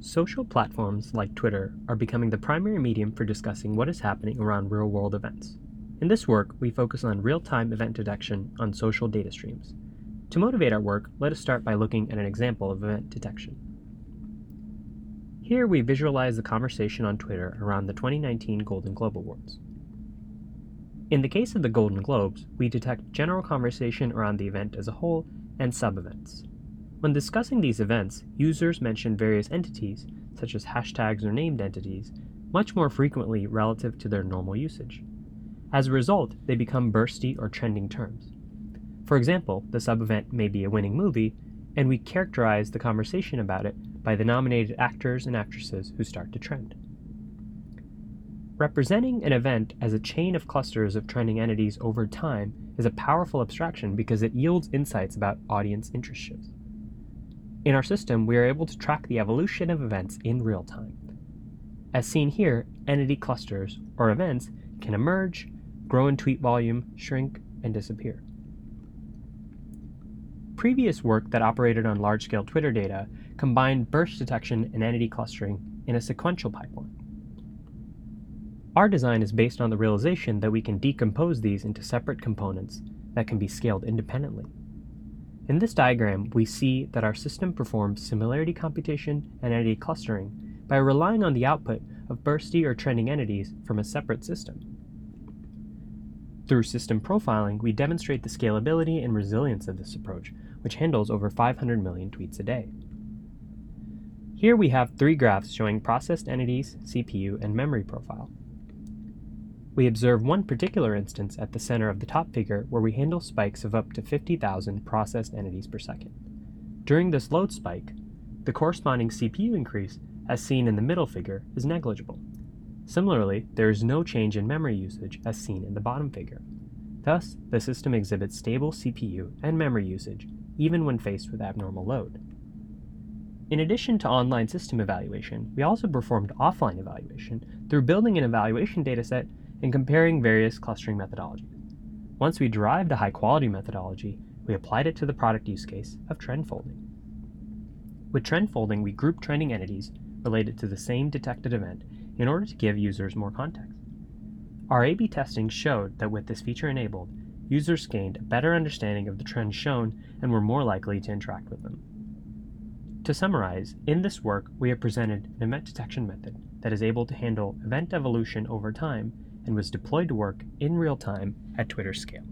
Social platforms like Twitter are becoming the primary medium for discussing what is happening around real-world events. In this work, we focus on real-time event detection on social data streams. To motivate our work, let us start by looking at an example of event detection. Here we visualize the conversation on Twitter around the 2019 Golden Globe Awards. In the case of the Golden Globes, we detect general conversation around the event as a whole and sub-events. When discussing these events, users mention various entities, such as hashtags or named entities, much more frequently relative to their normal usage. As a result, they become bursty or trending terms. For example, the sub-event may be a winning movie, and we characterize the conversation about it by the nominated actors and actresses who start to trend. Representing an event as a chain of clusters of trending entities over time is a powerful abstraction because it yields insights about audience interest shifts. In our system, we are able to track the evolution of events in real time. As seen here, entity clusters, or events, can emerge, grow in tweet volume, shrink, and disappear. Previous work that operated on large-scale Twitter data combined burst detection and entity clustering in a sequential pipeline. Our design is based on the realization that we can decompose these into separate components that can be scaled independently. In this diagram, we see that our system performs similarity computation and entity clustering by relying on the output of bursty or trending entities from a separate system. Through system profiling, we demonstrate the scalability and resilience of this approach, which handles over 500 million tweets a day. Here we have three graphs showing processed entities, CPU, and memory profile. We observe one particular instance at the center of the top figure where we handle spikes of up to 50,000 processed entities per second. During this load spike, the corresponding CPU increase, as seen in the middle figure, is negligible. Similarly, there is no change in memory usage as seen in the bottom figure. Thus, the system exhibits stable CPU and memory usage even when faced with abnormal load. In addition to online system evaluation, we also performed offline evaluation through building an evaluation dataset and comparing various clustering methodologies. Once we derived a high-quality methodology, we applied it to the product use case of trend folding. With trend folding, we group trending entities related to the same detected event in order to give users more context. Our A/B testing showed that with this feature enabled, users gained a better understanding of the trends shown and were more likely to interact with them. To summarize, in this work, we have presented an event detection method that is able to handle event evolution over time and was deployed to work in real time at Twitter scale.